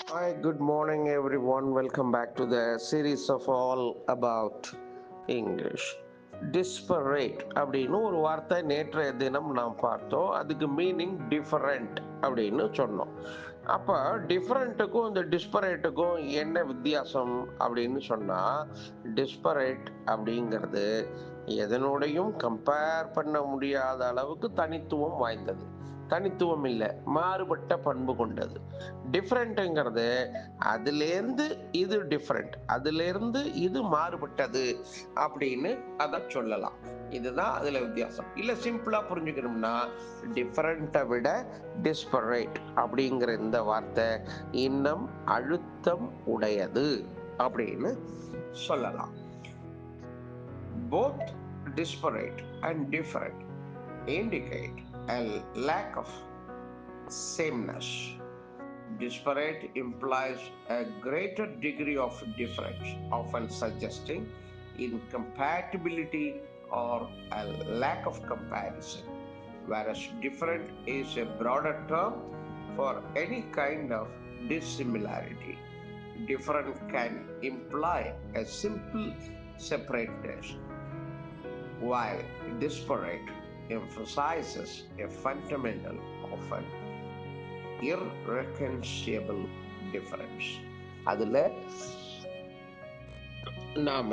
Hi, good morning, everyone. Welcome back to the series of all about English. Disparate அப்படின்னு ஒரு வார்த்தை நேற்றைய தினம் நாம் பார்த்தோம். அதுக்கு மீனிங் டிஃபரண்ட் அப்படின்னு சொன்னோம். அப்போ டிஃபரண்ட்டுக்கும் இந்த டிஸ்பரேட்டுக்கும் என்ன வித்தியாசம் அப்படின்னு சொன்னால், டிஸ்பரேட் அப்படிங்கிறது எதனோடையும் கம்பேர் பண்ண முடியாத அளவுக்கு தனித்துவம் வாய்ந்தது. தனித்துவம் இல்லை, மாறுபட்ட பண்பு கொண்டது. டிஃப்ரெண்ட்டுங்கிறது அதுலேருந்து இது டிஃப்ரெண்ட், அதுலேருந்து இது மாறுபட்டது அப்படின்னு அதை சொல்லலாம். இதுதான் அதுல வித்தியாசம். இல்லை சிம்பிளா புரிஞ்சுக்கணும்னா, டிஃபரெண்ட்டை விட டிஸ்பரேட் அப்படிங்கிற இந்த வார்த்தை இன்னும் அழுத்தம் உடையது அப்படின்னு சொல்லலாம். Both disparate and different indicate a lack of sameness. Disparate implies a greater degree of difference, often suggesting incompatibility or a lack of comparison, whereas different is a broader term for any kind of dissimilarity. Different can imply a simple separateness, while disparate emphasizes a fundamental, often irreconcilable difference. அதுல நாம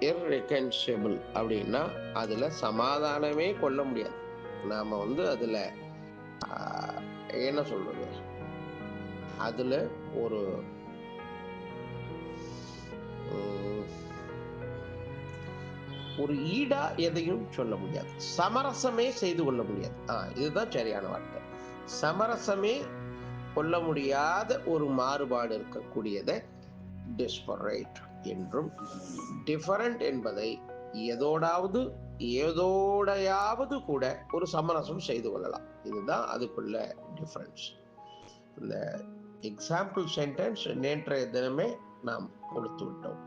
irreconcilable அப்படின்னா அதுல சமாதானமே கொள்ள முடியாது. நாம அதுல என்ன சொல்றது, அதுல ஒரு ஒரு ஈடா எதையும் சொல்ல முடியாது, சமரசமே செய்து கொள்ள முடியாது. இதுதான் சரியான வார்த்தை. சமரசமே கொள்ள முடியாத ஒரு மாறுபாடு இருக்கக்கூடியதை டிஸ்பரேட் என்றும், டிஃபரண்ட் என்பதை ஏதோடையாவது கூட ஒரு சமரசம் செய்து கொள்ளலாம். இதுதான் அதுக்குள்ள டிஃபரன்ஸ். இந்த எக்ஸாம்பிள் சென்டென்ஸ் நேற்றைய தினமே நாம் கொடுத்து விட்டோம்.